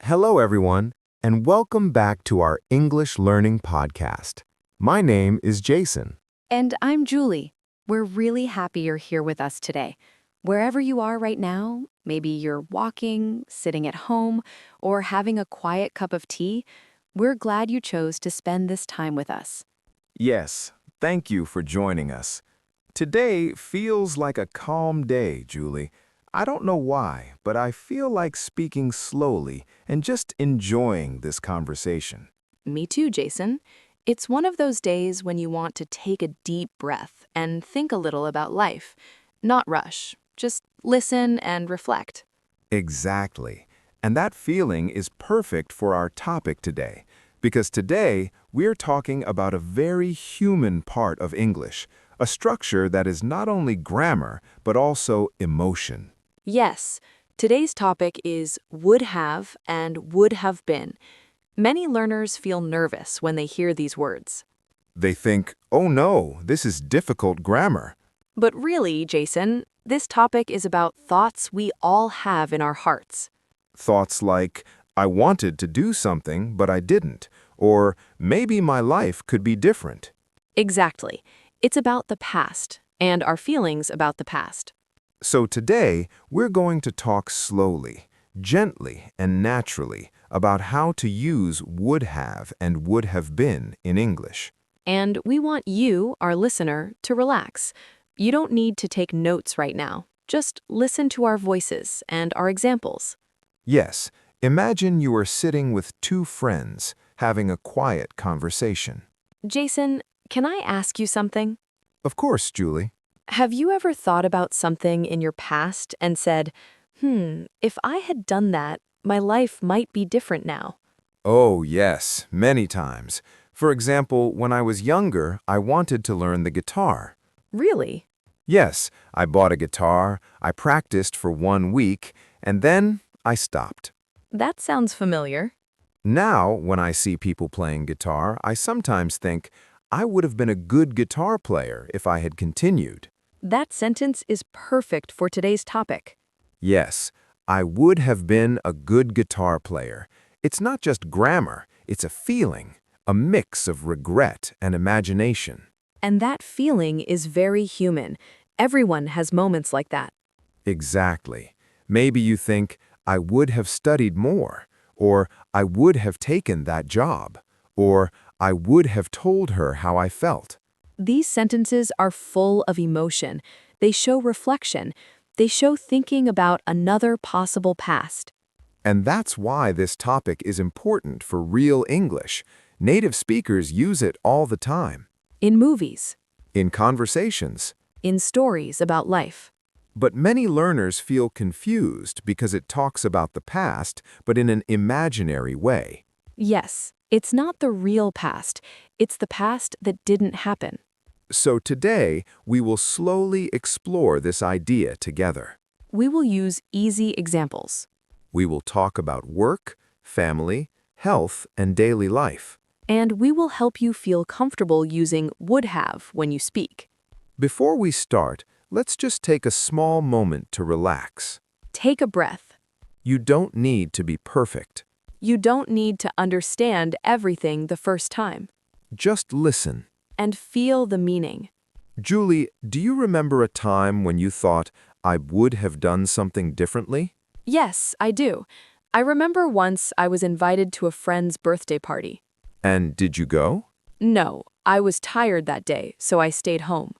Hello, everyone, and welcome back to our English Learning Podcast. My name is Jason. And I'm Julie. We're really happy you're here with us today. Wherever you are right now, maybe you're walking, sitting at home, or having a quiet cup of tea, we're glad you chose to spend this time with us. Yes, thank you for joining us. Today feels like a calm day, Julie. I don't know why, but I feel like speaking slowly and just enjoying this conversation. Me too, Jason. It's one of those days when you want to take a deep breath and think a little about life. Not rush, just listen and reflect. Exactly. And that feeling is perfect for our topic today, because today we're talking about a very human part of English, a structure that is not only grammar, but also emotion. Yes, today's topic is would have and would have been. Many learners feel nervous when they hear these words. They think, oh no, this is difficult grammar. But really, Jason, this topic is about thoughts we all have in our hearts. Thoughts like, I wanted to do something, but I didn't, or maybe my life could be different. Exactly. It's about the past and our feelings about the past. So today, we're going to talk slowly, gently, and naturally about how to use would have and would have been in English. And we want you, our listener, to relax. You don't need to take notes right now. Just listen to our voices and our examples. Yes, imagine you are sitting with two friends having a quiet conversation. Jason, can I ask you something? Of course, Julie. Have you ever thought about something in your past and said, if I had done that, my life might be different now? Oh, yes, many times. For example, when I was younger, I wanted to learn the guitar. Really? Yes, I bought a guitar, I practiced for 1 week, and then I stopped. That sounds familiar. Now, when I see people playing guitar, I sometimes think, I would have been a good guitar player if I had continued. That sentence is perfect for today's topic. Yes, I would have been a good guitar player. It's not just grammar, it's a feeling, a mix of regret and imagination. And that feeling is very human. Everyone has moments like that. Exactly. Maybe you think, I would have studied more, or I would have taken that job, or I would have told her how I felt. These sentences are full of emotion. They show reflection. They show thinking about another possible past. And that's why this topic is important for real English. Native speakers use it all the time. In movies, In conversations. in stories about life. But many learners feel confused because it talks about the past, but in an imaginary way. Yes, it's not the real past. It's the past that didn't happen. So today, we will slowly explore this idea together. We will use easy examples. We will talk about work, family, health, and daily life. And we will help you feel comfortable using would have when you speak. Before we start, let's just take a small moment to relax. Take a breath. You don't need to be perfect. You don't need to understand everything the first time. Just listen. And feel the meaning. Julie, do you remember a time when you thought, I would have done something differently? Yes, I do. I remember once I was invited to a friend's birthday party. And did you go? No, I was tired that day, so I stayed home.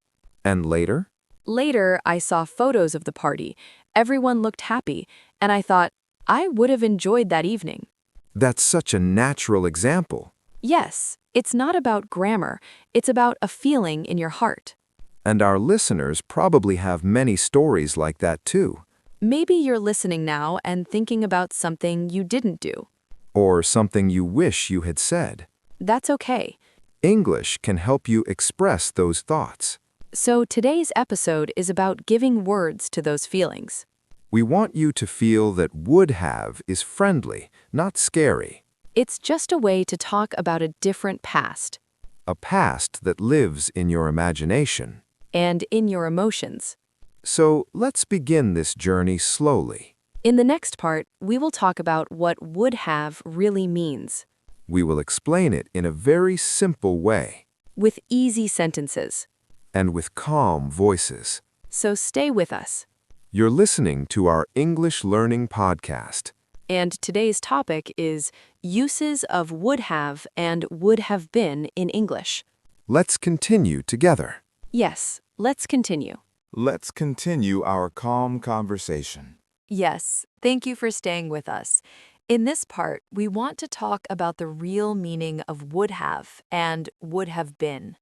And later? Later, I saw photos of the party. Everyone looked happy, and I thought, I would have enjoyed that evening. That's such a natural example. Yes, it's not about grammar. It's about a feeling in your heart. And our listeners probably have many stories like that too. Maybe you're listening now and thinking about something you didn't do. Or something you wish you had said. That's okay. English can help you express those thoughts. So today's episode is about giving words to those feelings. We want you to feel that would have is friendly, not scary. It's just a way to talk about a different past. A past that lives in your imagination. And in your emotions. So let's begin this journey slowly. In the next part, we will talk about what would have really means, We will explain it in a very simple way with easy sentences. and with calm voices. So stay with us. You're listening to our English Learning Podcast. And today's topic is uses of would have and would have been in English. Let's continue together. Yes, let's continue. Let's continue our calm conversation. Yes, thank you for staying with us. In this part, we want to talk about the real meaning of would have and would have been,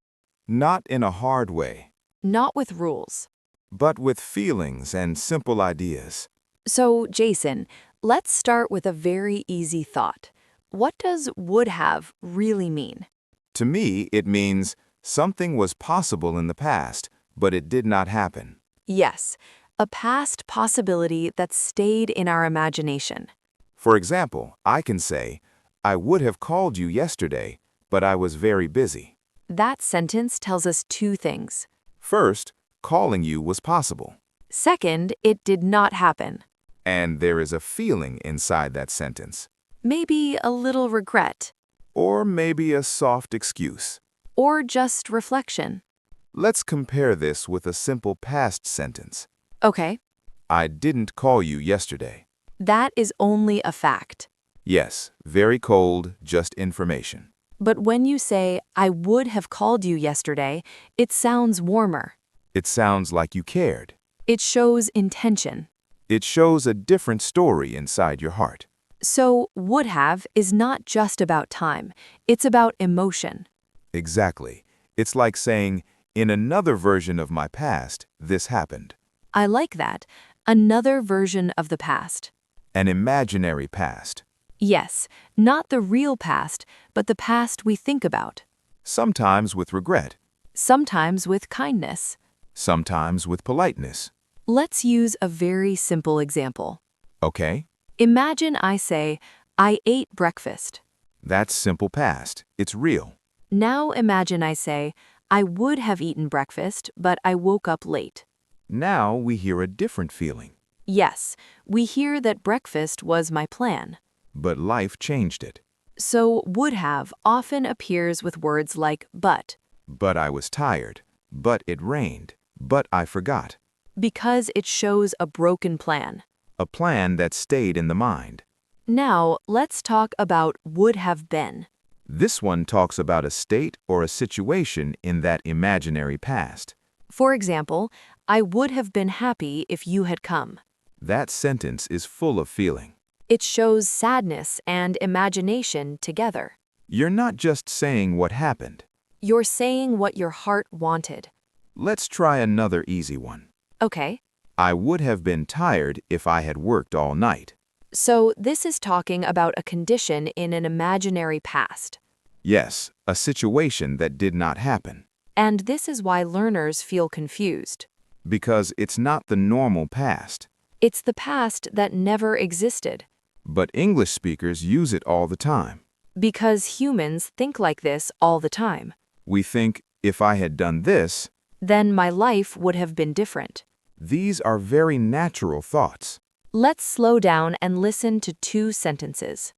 Not in a hard way, not with rules. but with feelings and simple ideas. So, Jason, let's start with a very easy thought. What does would have really mean? To me, it means something was possible in the past, but it did not happen. Yes, a past possibility that stayed in our imagination. For example, I can say, I would have called you yesterday, but I was very busy. That sentence tells us two things. First, calling you was possible. Second, it did not happen. And there is a feeling inside that sentence. Maybe a little regret, Or maybe a soft excuse. or just reflection. Let's compare this with a simple past sentence. Okay, I didn't call you yesterday. that is only a fact. Yes, very cold, just information. But when you say, I would have called you yesterday, it sounds warmer. It sounds like you cared. It shows intention. It shows a different story inside your heart. So, would have is not just about time, it's about emotion. Exactly. It's like saying, in another version of my past, this happened. I like that. Another version of the past. An imaginary past. Yes, not the real past, but the past we think about. Sometimes with regret. Sometimes with kindness. Sometimes with politeness. Let's use a very simple example. Okay? Imagine I say, I ate breakfast. That's simple past. It's real. Now imagine I say, I would have eaten breakfast, but I woke up late. Now we hear a different feeling. Yes, we hear that breakfast was my plan. But life changed it. So would have often appears with words like but, But I was tired. But it rained. But I forgot. because it shows a broken plan. A plan that stayed in the mind. Now, let's talk about would have been. This one talks about a state or a situation in that imaginary past. For example, I would have been happy if you had come. That sentence is full of feeling. It shows sadness and imagination together. You're not just saying what happened. You're saying what your heart wanted. Let's try another easy one. Okay, I would have been tired if I had worked all night. so this is talking about a condition in an imaginary past. Yes, a situation that did not happen. And this is why learners feel confused. Because it's not the normal past. It's the past that never existed. But English speakers use it all the time. Because humans think like this all the time. We think, if I had done this, Then my life would have been different. these are very natural thoughts. Let's slow down and listen to two sentences.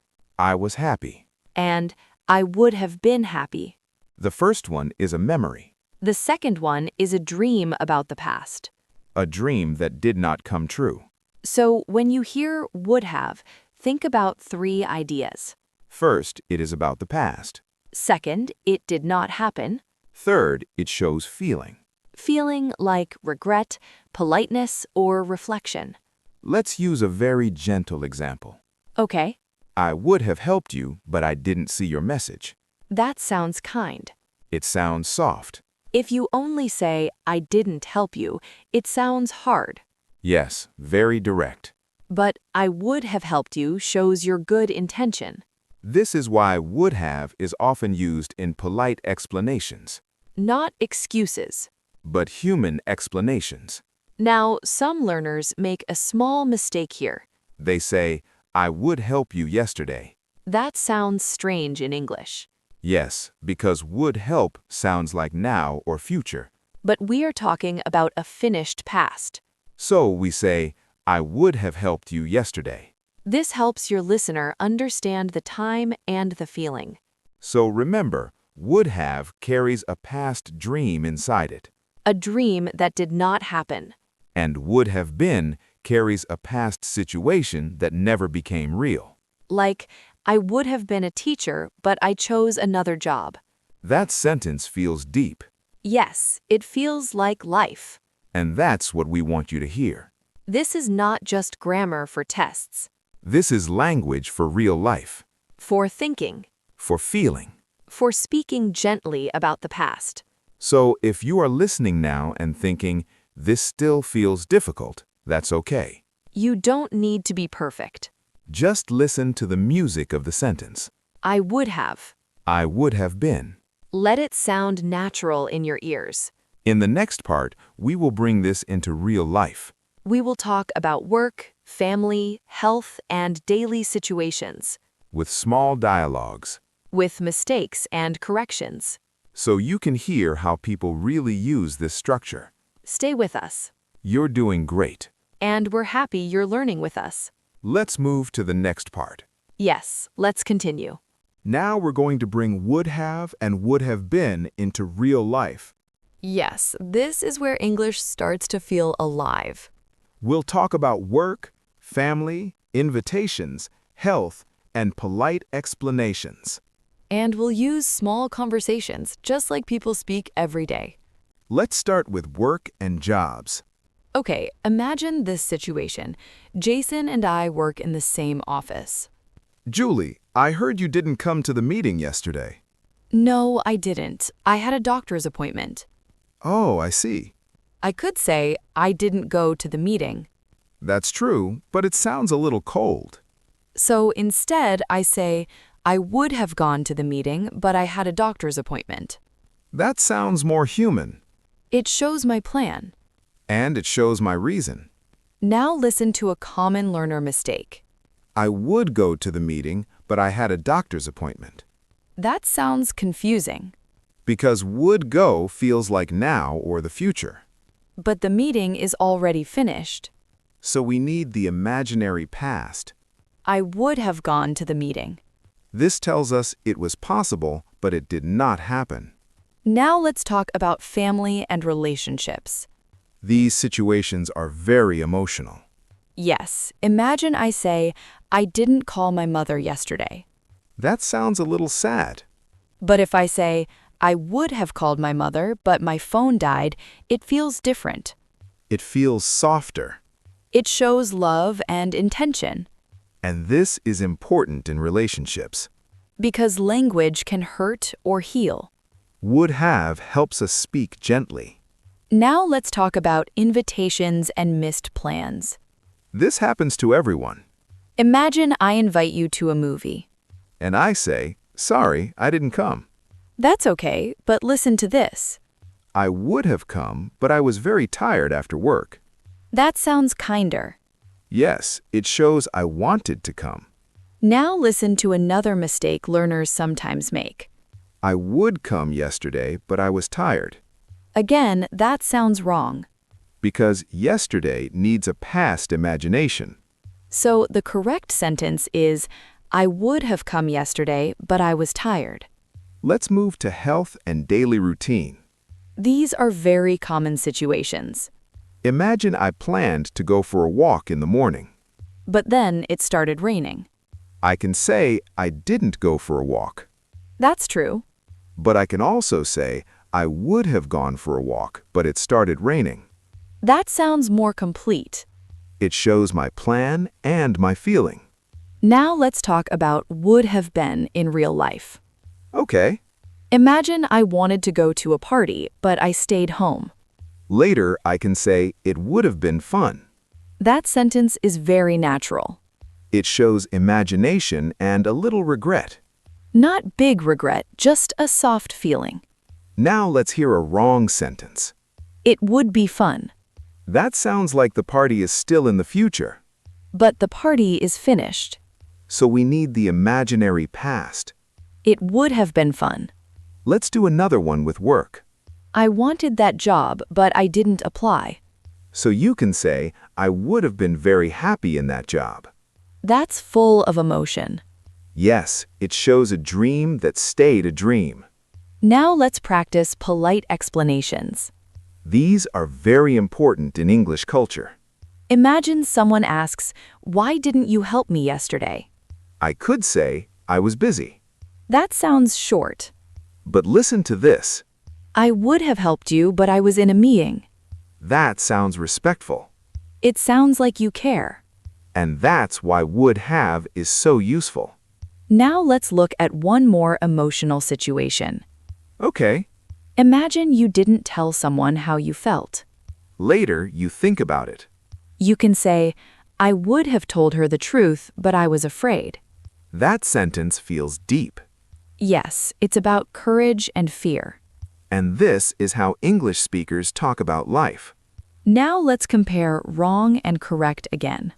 I was happy. And I would have been happy. The first one is a memory, The second one is a dream about the past. a dream that did not come true. So when you hear would have, think about three ideas. First, it is about the past. Second, it did not happen. Third, it shows feeling. Feeling like regret, politeness, or reflection. Let's use a very gentle example. Okay, I would have helped you, but I didn't see your message. that sounds kind. It sounds soft. If you only say, I didn't help you, it sounds hard. Yes, very direct. But I would have helped you shows your good intention. This is why would have is often used in polite explanations, Not excuses. but human explanations. Now, some learners make a small mistake here. They say, I would help you yesterday. That sounds strange in English. Yes, because would help sounds like now or future. But we are talking about a finished past. So we say, I would have helped you yesterday. This helps your listener understand the time and the feeling. So remember, would have carries a past dream inside it, A dream that did not happen. and would have been carries a past situation that never became real. Like, I would have been a teacher, but I chose another job. That sentence feels deep, Yes, it feels like life. and that's what we want you to hear. This is not just grammar for tests. This is language for real life, For thinking. for feeling. For speaking gently about the past. So if you are listening now and thinking, this still feels difficult, that's okay. You don't need to be perfect. Just listen to the music of the sentence. I would have. I would have been. Let it sound natural in your ears. In the next part, we will bring this into real life. We will talk about work, family, health, and daily situations. With small dialogues, With mistakes and corrections. so you can hear how people really use this structure. Stay with us. You're doing great. And we're happy you're learning with us. Let's move to the next part. Yes, let's continue. Now we're going to bring would have and would have been into real life. Yes, this is where English starts to feel alive. We'll talk about work, family, invitations, health, and polite explanations. And we'll use small conversations, just like people speak every day. Let's start with work and jobs. Okay, imagine this situation. Jason and I work in the same office. Julie, I heard you didn't come to the meeting yesterday. No, I didn't. I had a doctor's appointment. Oh, I see. I could say I didn't go to the meeting. That's true, but it sounds a little cold. So instead, I say, I would have gone to the meeting, but I had a doctor's appointment. That sounds more human, It shows my plan. and it shows my reason. Now listen to a common learner mistake. I would go to the meeting, but I had a doctor's appointment. That sounds confusing. Because would go feels like now or the future. But the meeting is already finished. So we need the imaginary past. I would have gone to the meeting. This tells us it was possible, but it did not happen. Now let's talk about family and relationships. These situations are very emotional. Yes, imagine I say, I didn't call my mother yesterday. That sounds a little sad. But if I say, I would have called my mother, but my phone died, it feels different. It feels softer. It shows love and intention. And this is important in relationships. Because language can hurt or heal. Would have helps us speak gently. Now let's talk about invitations and missed plans. This happens to everyone. Imagine I invite you to a movie. And I say, sorry, I didn't come. That's okay, but listen to this. I would have come, but I was very tired after work. That sounds kinder. Yes, it shows I wanted to come. Now listen to another mistake learners sometimes make. I would come yesterday, but I was tired. Again, that sounds wrong. Because yesterday needs a past imagination. So the correct sentence is, I would have come yesterday, but I was tired. Let's move to health and daily routine. These are very common situations. Imagine I planned to go for a walk in the morning. But then it started raining. I can say I didn't go for a walk. That's true. But I can also say I would have gone for a walk, but it started raining. That sounds more complete. It shows my plan and my feeling. Now let's talk about would have been in real life. Okay. Imagine I wanted to go to a party, but I stayed home. Later, I can say it would have been fun. That sentence is very natural. It shows imagination and a little regret. Not big regret, just a soft feeling. Now let's hear a wrong sentence. It would be fun. That sounds like the party is still in the future. But the party is finished. So we need the imaginary past. It would have been fun. Let's do another one with work. I wanted that job, but I didn't apply. So you can say, I would have been very happy in that job. That's full of emotion. Yes, it shows a dream that stayed a dream. Now let's practice polite explanations. These are very important in English culture. Imagine someone asks, "Why didn't you help me yesterday?" I could say, I was busy. That sounds short. But listen to this. I would have helped you, but I was in a meeting. That sounds respectful. It sounds like you care. And that's why would have is so useful. Now let's look at one more emotional situation. Okay. Imagine you didn't tell someone how you felt. Later, you think about it. You can say, I would have told her the truth, but I was afraid. That sentence feels deep. Yes, it's about courage and fear. And this is how English speakers talk about life. Now let's compare wrong and correct again.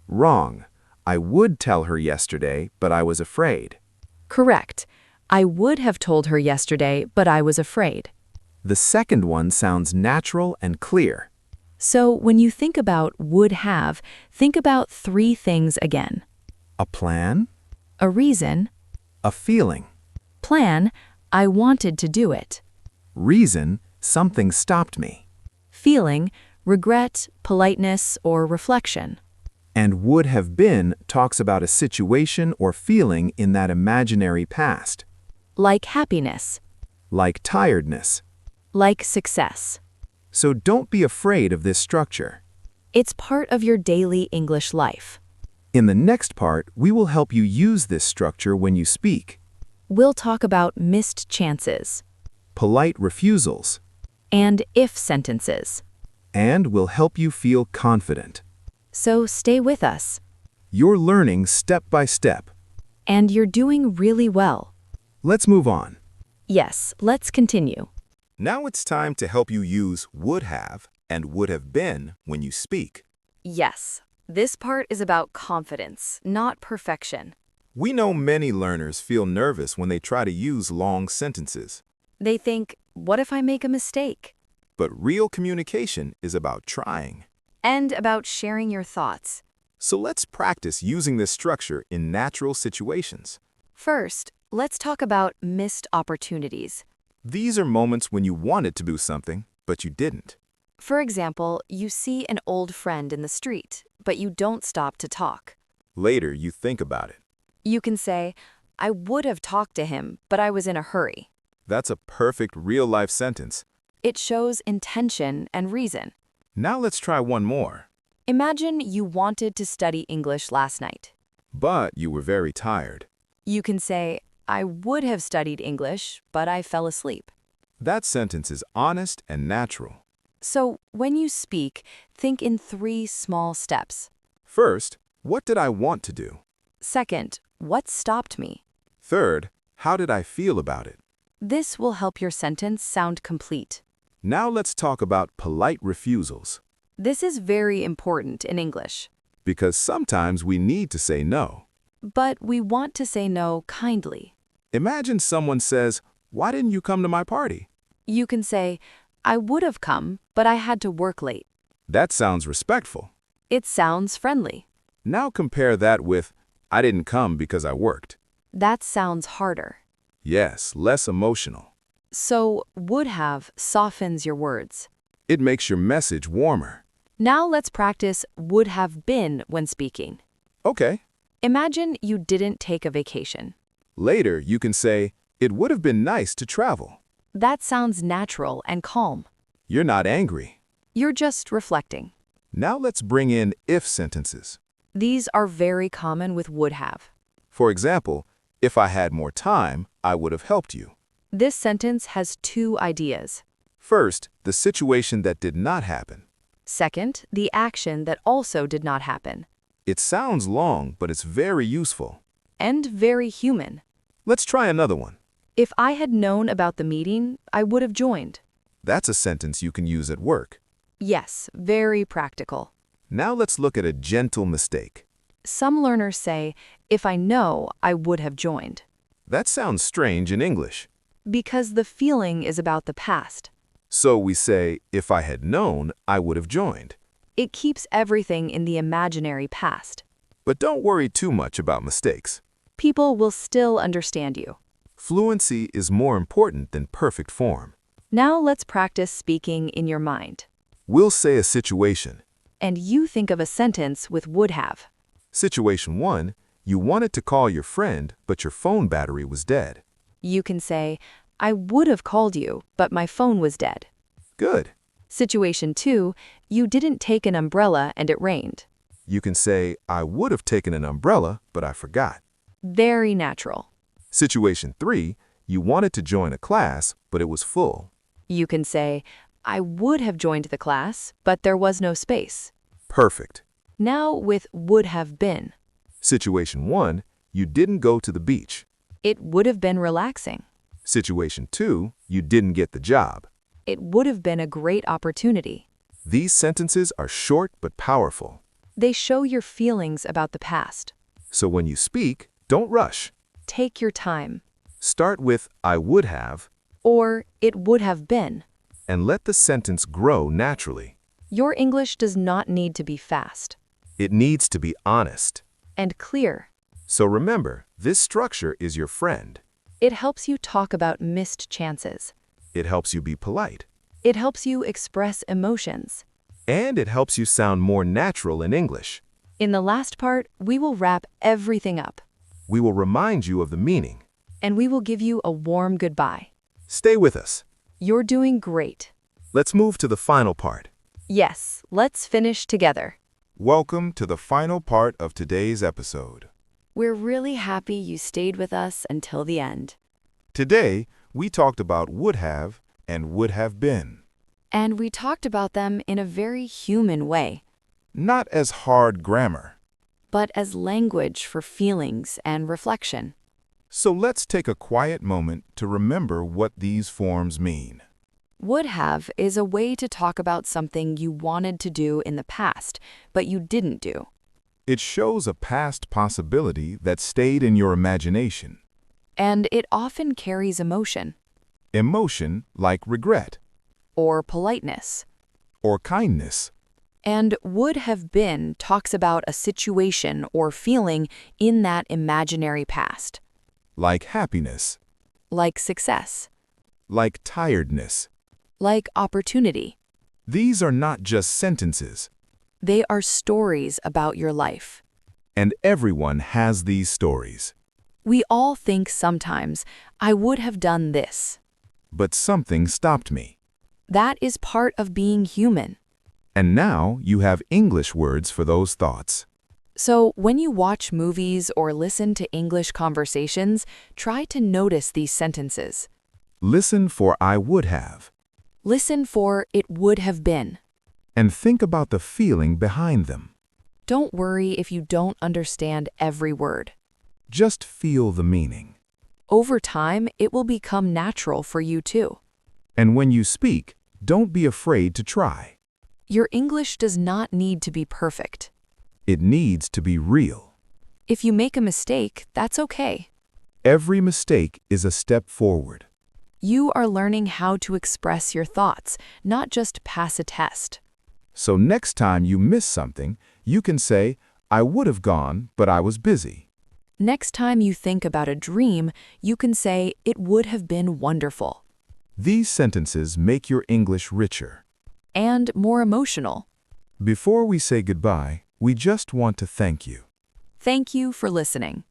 Wrong. I would tell her yesterday, but I was afraid. Correct. I would have told her yesterday, but I was afraid. The second one sounds natural and clear. So when you think about would have, think about three things again. A plan, A reason. a feeling. Plan, I wanted to do it. Reason, something stopped me. Feeling, regret, politeness, or reflection. And would have been talks about a situation or feeling in that imaginary past, Like happiness. like tiredness. Like success. So don't be afraid of this structure. It's part of your daily English life. In the next part, we will help you use this structure when you speak. We'll talk about missed chances Polite refusals. and if sentences. And will help you feel confident. So stay with us. You're learning step by step. And you're doing really well. Let's move on. Yes, let's continue. Now it's time to help you use would have and would have been when you speak. Yes, this part is about confidence, not perfection. We know many learners feel nervous when they try to use long sentences. They think, what if I make a mistake? But real communication is about trying. And about sharing your thoughts. So let's practice using this structure in natural situations. First, let's talk about missed opportunities. These are moments when you wanted to do something, but you didn't. For example, you see an old friend in the street, but you don't stop to talk. Later, you think about it. You can say, I would have talked to him, but I was in a hurry. That's a perfect real-life sentence. It shows intention and reason. Now let's try one more. Imagine you wanted to study English last night. But you were very tired. You can say, I would have studied English, but I fell asleep. That sentence is honest and natural. So when you speak, think in 3 small steps. First, what did I want to do? Second, what stopped me? Third, how did I feel about it? This will help your sentence sound complete. Now let's talk about polite refusals. This is very important in English. Because sometimes we need to say no. But we want to say no kindly. Imagine someone says, "Why didn't you come to my party?" You can say, I would have come, but I had to work late. That sounds respectful. It sounds friendly. Now compare that with, "I didn't come because I worked." That sounds harder. Yes, less emotional. So, would have softens your words. It makes your message warmer. Now let's practice would have been when speaking. Okay. Imagine you didn't take a vacation. Later, you can say, "It would have been nice to travel." That sounds natural and calm. You're not angry. You're just reflecting. Now let's bring in if sentences. These are very common with would have. For example, if I had more time, I would have helped you. This sentence has 2 ideas. First, the situation that did not happen. Second, the action that also did not happen. It sounds long, but it's very useful. And very human. Let's try another one. If I had known about the meeting, I would have joined. That's a sentence you can use at work. Yes, very practical. Now let's look at a gentle mistake. Some learners say, if I know, I would have joined. That sounds strange in English. Because the feeling is about the past. So we say, if I had known, I would have joined. It keeps everything in the imaginary past. But don't worry too much about mistakes. People will still understand you. Fluency is more important than perfect form. Now let's practice speaking in your mind. We'll say a situation. And you think of a sentence with would have. Situation 1, you wanted to call your friend, but your phone battery was dead. You can say, I would have called you, but my phone was dead. Good. Situation 2, you didn't take an umbrella and it rained. You can say, I would have taken an umbrella, but I forgot. Very natural. Situation 3, you wanted to join a class, but it was full. You can say, I would have joined the class, but there was no space. Perfect. Now with would have been. Situation 1, you didn't go to the beach. It would have been relaxing. Situation 2, you didn't get the job. It would have been a great opportunity. These sentences are short but powerful. They show your feelings about the past. So when you speak, don't rush. Take your time. Start with I would have, Or it would have been. and let the sentence grow naturally. Your English does not need to be fast It needs to be honest. and clear. So remember, this structure is your friend. It helps you talk about missed chances. It helps you be polite. It helps you express emotions. And it helps you sound more natural in English. In the last part, we will wrap everything up, We will remind you of the meaning. and we will give you a warm goodbye. Stay with us. You're doing great. Let's move to the final part. Yes, let's finish together. Welcome to the final part of today's episode. We're really happy you stayed with us until the end. Today, we talked about would have and would have been. And we talked about them in a very human way, Not as hard grammar. but as language for feelings and reflection. So let's take a quiet moment to remember what these forms mean. Would have is a way to talk about something you wanted to do in the past, but you didn't do. It shows a past possibility that stayed in your imagination. And it often carries emotion Emotion like regret or politeness. or kindness. And would have been talks about a situation or feeling in that imaginary past, Like happiness, like success, like tiredness. like opportunity. These are not just sentences, They are stories about your life. and everyone has these stories. We all think sometimes, I would have done this. But something stopped me. That is part of being human. And now you have English words for those thoughts. So when you watch movies or listen to English conversations, try to notice these sentences. Listen for I would have, Listen for it would have been. and think about the feeling behind them. Don't worry if you don't understand every word. Just feel the meaning. Over time, it will become natural for you too. And when you speak, don't be afraid to try. Your English does not need to be perfect. It needs to be real. If you make a mistake, that's okay. Every mistake is a step forward. You are learning how to express your thoughts, not just pass a test. So next time you miss something, you can say, I would have gone, but I was busy. Next time you think about a dream, you can say, it would have been wonderful. These sentences make your English richer. And more emotional. Before we say goodbye, we just want to thank you. Thank you for listening.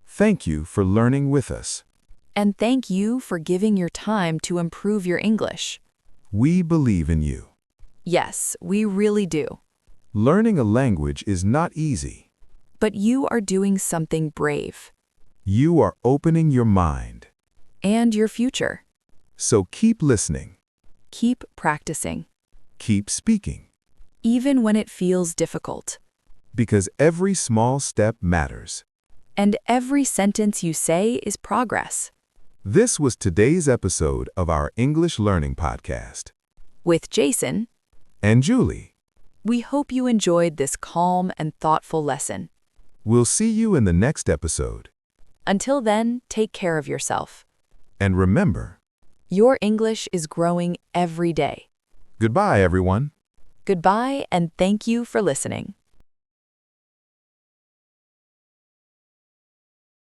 Thank you for learning with us. And thank you for giving your time to improve your English. We believe in you. Yes, we really do. Learning a language is not easy. But you are doing something brave. You are opening your mind. And your future. So keep listening. Keep practicing. Keep speaking. Even when it feels difficult. Because every small step matters. And every sentence you say is progress. This was today's episode of our English Learning Podcast. With Jason, And Julie, we hope you enjoyed this calm and thoughtful lesson. we'll see you in the next episode. Until then, take care of yourself. And remember, Your English is growing every day. goodbye, everyone. Goodbye, and thank you for listening.